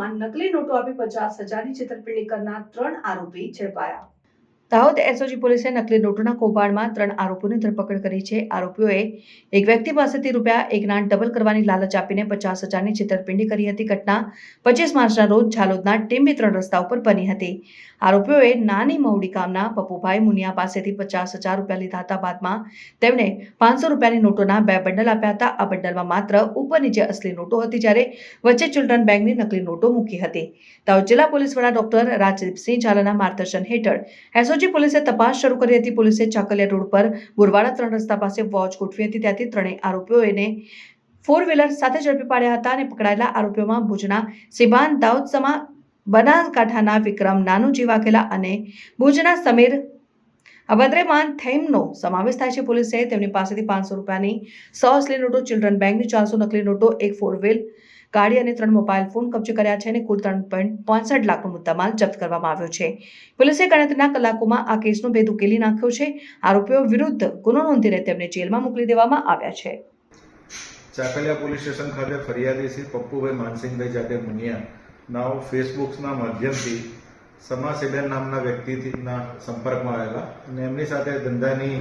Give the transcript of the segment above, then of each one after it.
કૌભાંડમાં નકલી નોટો આપી 50,000ની છેતરપિંડી કરનાર 3 આરોપી ઝડપાયા. દાહોદ એસઓજી પોલીસે નકલી નોટોના કૌભાંડમાં 3 આરોપીઓની ધરપકડ કરી છે. આરોપીઓએ એક વ્યક્તિ પાસેથી રૂપિયા 1 ના ડબલ કરવાની લાલચ આપીને 50,000ની છેતરપિંડી કરી હતી. ઘટના 25 માર્ચના રોજ ઝાલોદના ટીંબી 3 રસ્તા ઉપર બની હતી. આરોપીઓએ નાની મહુડી ગામના પપ્પુભાઈ મુનિયા પાસેથી 50,000 રૂપિયા લીધા હતા. બાદમાં તેમણે 500 રૂપિયાની નોટોના 2 બંડલ આપ્યા હતા. આ બંડલમાં માત્ર ઉપર નીચે અસલી નોટો હતી, જ્યારે વચ્ચે ચિલ્ડ્રન બેંકની નકલી નોટો મૂકી હતી. દાહોદ જિલ્લા પોલીસ વડા ડોક્ટર રાજદીપસિંહ ઝાલાના માર્ગદર્શન હેઠળ એસઓજી પોલીસે તપાસ શરૂ કરી હતી. પોલીસે ચાકલિયા રોડ પર બુરવાડા 3 રસ્તા પાસે વોચ ગોઠવી હતી. ત્યાંથી ત્રણેય આરોપીઓને 4 વ્હીલર સાથે ઝડપી પાડ્યા હતા અને પકડાયેલા આરોપીઓમાં ભુજના સિબાન દાઉદસમા, બનાસકાંઠાના વિક્રમ નાનુજી વાઘેલા અને ભુજના સમીર અબદ્રેમાન થૈમનો સમાવેશ થાય છે. પોલીસે તેમની પાસેથી 500 રૂપિયાની 100 અસલી નોટો, ચિલ્ડ્રન બેંકની 400 નકલી નોટો, એક 4 વ્હીલ ગાડી અને 3 મોબાઈલ ફોન કબજે કર્યા છે અને કુલ 3.65 લાખનો મુદ્દામાલ જપ્ત કરવામાં આવ્યો છે. પોલીસે ગણતરીના કલાકોમાં આ કેસનો ભેદ ઉકેલી નાખ્યો છે. આરોપીઓ વિરુદ્ધ ગુનો નોંધીને તેમને જેલમાં મોકલી દેવામાં આવ્યા છે. ચાકલિયા પોલીસ સ્ટેશન ખાતે ફરિયાદી શ્રી પપ્પુભાઈ માનસિંહભાઈ જાતે મુનિયા નાઓ ફેસબુકના માધ્યમથી સમાસેબેન નામના વ્યક્તિના સંપર્કમાં આવેલા અને એમની સાથે ધંધાની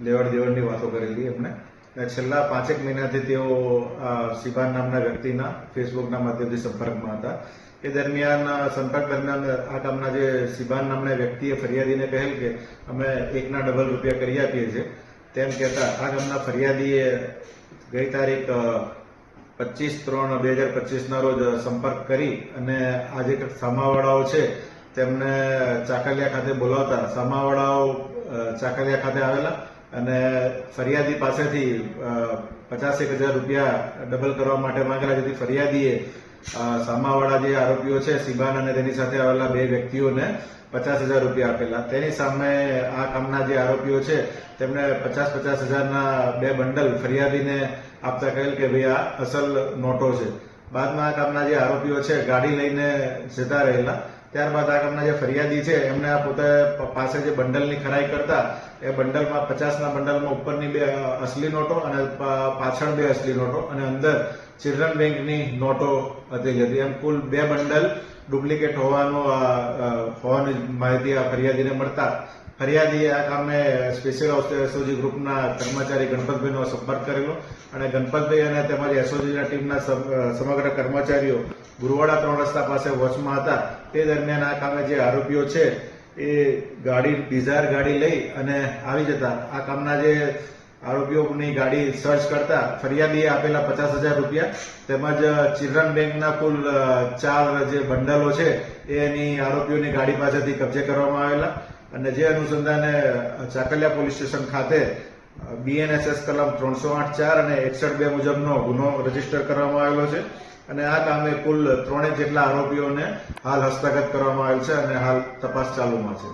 લેવડ દેવડની વાતો કરેલી. એમણે છેલ્લા 5 મહિનાથી તેઓ સિબાન નામના વ્યક્તિના ફેસબુકના માધ્યમથી સંપર્કમાં હતા. એ દરમિયાન સંપર્ક દરમિયાન આ ગામના જે સિબાન નામના વ્યક્તિએ ફરિયાદીને કહેલ કે અમે 1 ના ડબલ રૂપિયા કરી આપીએ છીએ. તેમ કહેતા આ ગામના ફરિયાદીએ ગઈ તારીખ 25/3/2025ના રોજ સંપર્ક કરી અને આ જે સામાવાળાઓ છે તેમને ચાકલિયા ખાતે બોલાવતા સામાવાળાઓ ચાકલિયા ખાતે આવેલા અને ફરિયાદી પાસેથી 50,000 રૂપિયા ડબલ કરવા માટે માંગેલા. જેથી ફરિયાદીએ સામાવાળા જે આરોપીઓ છે સિબાન અને તેની સાથે આવેલા 2 વ્યક્તિઓને 50,000 રૂપિયા આપેલા. તેની સામે આ કામના જે આરોપીઓ છે તેમણે 50,000ના 2 બંડલ ફરિયાદીને આપતા કહેલ કે ભાઈ આ અસલ નોટો છે. બાદમાં આ કામના જે આરોપીઓ છે ગાડી લઈને જતા રહેલા. ત્યારબાદ આ કામના જે ફરિયાદી છે એમને આ પોતે પાસે જે બંડલની ખરાઈ કરતા એ બંડલમાં 50ના બંડલમાં ઉપરની 2 અસલી નોટો અને પાછળ 2 અસલી નોટો અને અંદર ચિલ્ડ્રન બેંકની નોટો હતી. એમ કુલ 2 બંડલ ડુપ્લિકેટ હોવાની માહિતી આ ફરિયાદીને મળતા ફરિયાદીએ આ કામે સ્પેશિયલ એસઓજી ગ્રુપના કર્મચારી ગણપતભાઈનો સંપર્ક કરેલો અને ગણપતભાઈ અને તેમજ એસઓજીના ટીમના સમગ્ર કર્મચારીઓ બુરવાડા 3 રસ્તા પાસે વોચમાં હતા. તે દરમિયાન આ કામે જે આરોપીઓ છે એ ડિઝાયર ગાડી લઈ અને આવી જતા આ કામના જે આરોપીઓની ગાડી સર્ચ કરતા ફરિયાદીએ આપેલા 50,000 રૂપિયા તેમજ ચિલ્ડ્રન બેંકના કુલ 4 જે બંડલો છે એની આરોપીઓની ગાડી પાસેથી કબજે કરવામાં આવેલા અને જે અનુસંધાને ચાકલિયા પોલીસ સ્ટેશન ખાતે BNSS કલમ 308(4) અને 61(2) મુજબનો ગુનો રજીસ્ટર કરવામાં આવેલો છે અને આ કામે કુલ 3 જેટલા આરોપીઓને હાલ હસ્તગત કરવામાં આવેલ છે અને હાલ તપાસ ચાલુમાં છે.